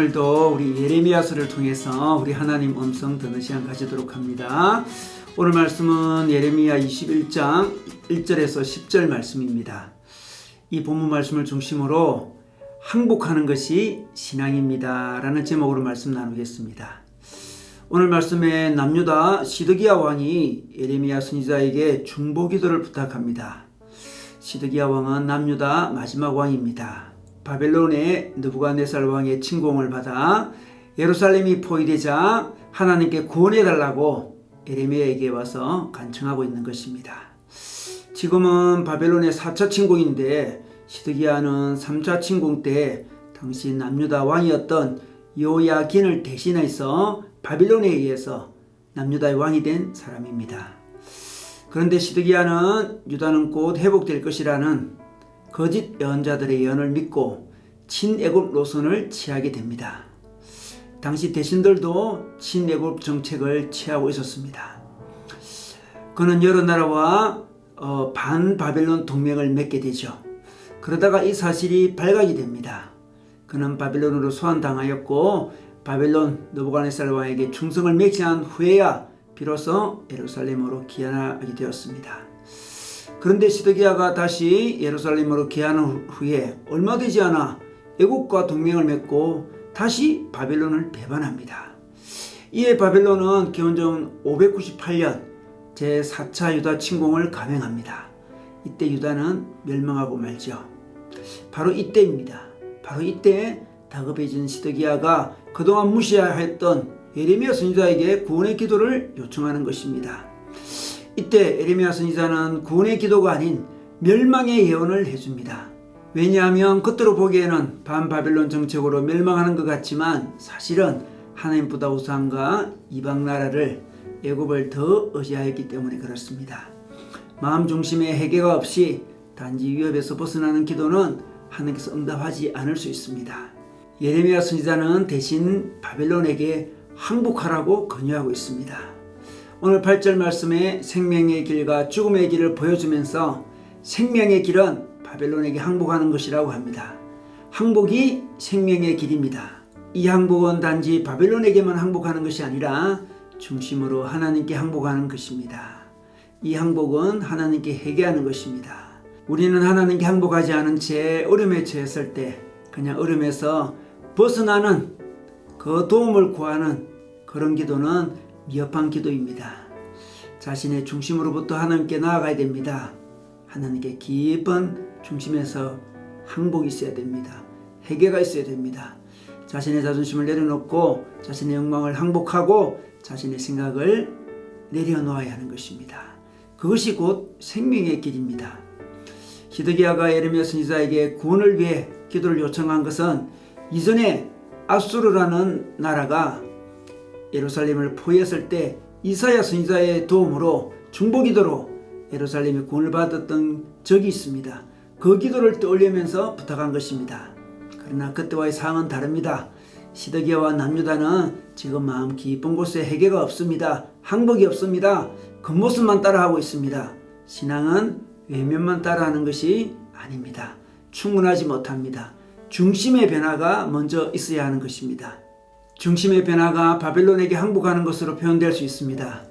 오늘도 우리 예레미야서를 통해서 우리 하나님 음성 듣는 시간 가지도록 합니다. 오늘 말씀은 예레미야 21장 1절에서 10절 말씀입니다. 이 본문 말씀을 중심으로 항복하는 것이 신앙입니다 라는 제목으로 말씀 나누겠습니다. 오늘 말씀에 남유다 시드기야 왕이 예레미야 선지자에게 중보기도를 부탁합니다. 시드기야 왕은 남유다 마지막 왕입니다. 바벨론의 느부갓네살 왕의 침공을 받아 예루살렘이 포위되자 하나님께 구원해달라고 예레미야에게 와서 간청하고 있는 것입니다. 지금은 바벨론의 4차 침공인데 시드기야는 3차 침공 때 당시 남유다 왕이었던 요야긴을 대신해서 바빌론에 의해서 남유다의 왕이 된 사람입니다. 그런데 시드기야는 유다는 곧 회복될 것이라는 거짓 예언자들의 예언을 믿고 친애굽 노선을 취하게 됩니다. 당시 대신들도 친애굽 정책을 취하고 있었습니다. 그는 여러 나라와 반바벨론 동맹을 맺게 되죠. 그러다가 이 사실이 발각이 됩니다. 그는 바벨론으로 소환당하였고 바벨론 느부갓네살 왕에게 충성을 맹세한 후에야 비로소 예루살렘으로 귀환하게 되었습니다. 그런데 시드기야가 다시 예루살렘으로 귀환한 후에 얼마 되지 않아 애국과 동맹을 맺고 다시 바벨론을 배반합니다. 이에 바벨론은 기원전 598년 제4차 유다 침공을 감행합니다. 이때 유다는 멸망하고 말죠. 바로 이때입니다. 바로 이때 다급해진 시드기야가 그동안 무시하였던 예레미야 선지자에게 구원의 기도를 요청하는 것입니다. 이때 예레미야 선지자는 구원의 기도가 아닌 멸망의 예언을 해줍니다. 왜냐하면 겉으로 보기에는 반바벨론 정책으로 멸망하는 것 같지만 사실은 하나님보다 우상과 이방 나라를 애굽을 더 의지하였기 때문에 그렇습니다. 마음 중심에 해결가 없이 단지 위협에서 벗어나는 기도는 하나님께서 응답하지 않을 수 있습니다. 예레미야 선지자는 대신 바벨론에게 항복하라고 권유하고 있습니다. 오늘 8절 말씀에 생명의 길과 죽음의 길을 보여주면서 생명의 길은 바벨론에게 항복하는 것이라고 합니다. 항복이 생명의 길입니다. 이 항복은 단지 바벨론에게만 항복하는 것이 아니라 중심으로 하나님께 항복하는 것입니다. 이 항복은 하나님께 회개하는 것입니다. 우리는 하나님께 항복하지 않은 채 어려움에 처했을 때 그냥 어려움에서 벗어나는 그 도움을 구하는 그런 기도는 미흡한 기도입니다. 자신의 중심으로부터 하나님께 나아가야 됩니다. 하나님께 깊은 중심에서 항복이 있어야 됩니다. 회개가 있어야 됩니다. 자신의 자존심을 내려놓고 자신의 욕망을 항복하고 자신의 생각을 내려놓아야 하는 것입니다. 그것이 곧 생명의 길입니다. 시드기야가 예레미야 선지자에게 구원을 위해 기도를 요청한 것은 이전에 아수르라는 나라가 예루살렘을 포위했을 때 이사야 선지자의 도움으로 중보기도로 예루살렘이 구원을 받았던 적이 있습니다. 그 기도를 떠올리면서 부탁한 것입니다. 그러나 그때와의 상황은 다릅니다. 시드기야와 남유다는 지금 마음 깊은 곳에 회개가 없습니다. 항복이 없습니다. 겉모습만 따라하고 있습니다. 신앙은 외면만 따라하는 것이 아닙니다. 충분하지 못합니다. 중심의 변화가 먼저 있어야 하는 것입니다. 중심의 변화가 바벨론에게 항복하는 것으로 표현될 수 있습니다.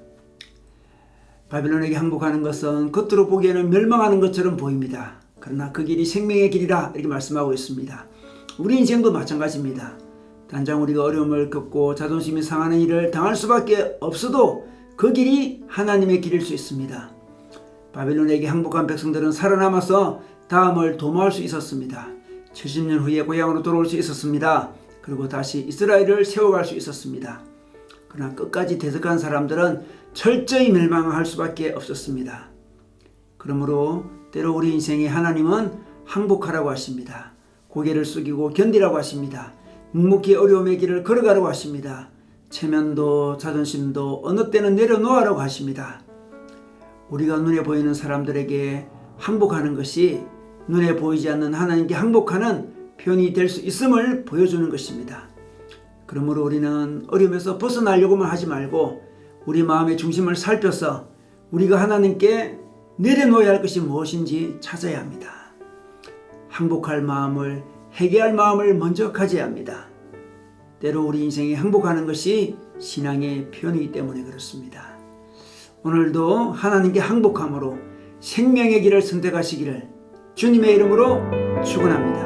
바벨론에게 항복하는 것은 겉으로 보기에는 멸망하는 것처럼 보입니다. 그러나 그 길이 생명의 길이라 이렇게 말씀하고 있습니다. 우리 인생도 마찬가지입니다. 단장 우리가 어려움을 겪고 자존심이 상하는 일을 당할 수밖에 없어도 그 길이 하나님의 길일 수 있습니다. 바벨론에게 항복한 백성들은 살아남아서 다음을 도모할 수 있었습니다. 70년 후에 고향으로 돌아올 수 있었습니다. 그리고 다시 이스라엘을 세워갈 수 있었습니다. 그러나 끝까지 대적한 사람들은 철저히 멸망할 수밖에 없었습니다. 그러므로 때로 우리 인생에 하나님은 항복하라고 하십니다. 고개를 숙이고 견디라고 하십니다. 묵묵히 어려움의 길을 걸어가라고 하십니다. 체면도 자존심도 어느 때는 내려놓으라고 하십니다. 우리가 눈에 보이는 사람들에게 항복하는 것이 눈에 보이지 않는 하나님께 항복하는 표현이 될 수 있음을 보여주는 것입니다. 그러므로 우리는 어려움에서 벗어나려고만 하지 말고 우리 마음의 중심을 살펴서 우리가 하나님께 내려놓아야 할 것이 무엇인지 찾아야 합니다. 항복할 마음을, 회개할 마음을 먼저 가져야 합니다. 때로 우리 인생에 행복하는 것이 신앙의 표현이기 때문에 그렇습니다. 오늘도 하나님께 항복함으로 생명의 길을 선택하시기를 주님의 이름으로 축원합니다.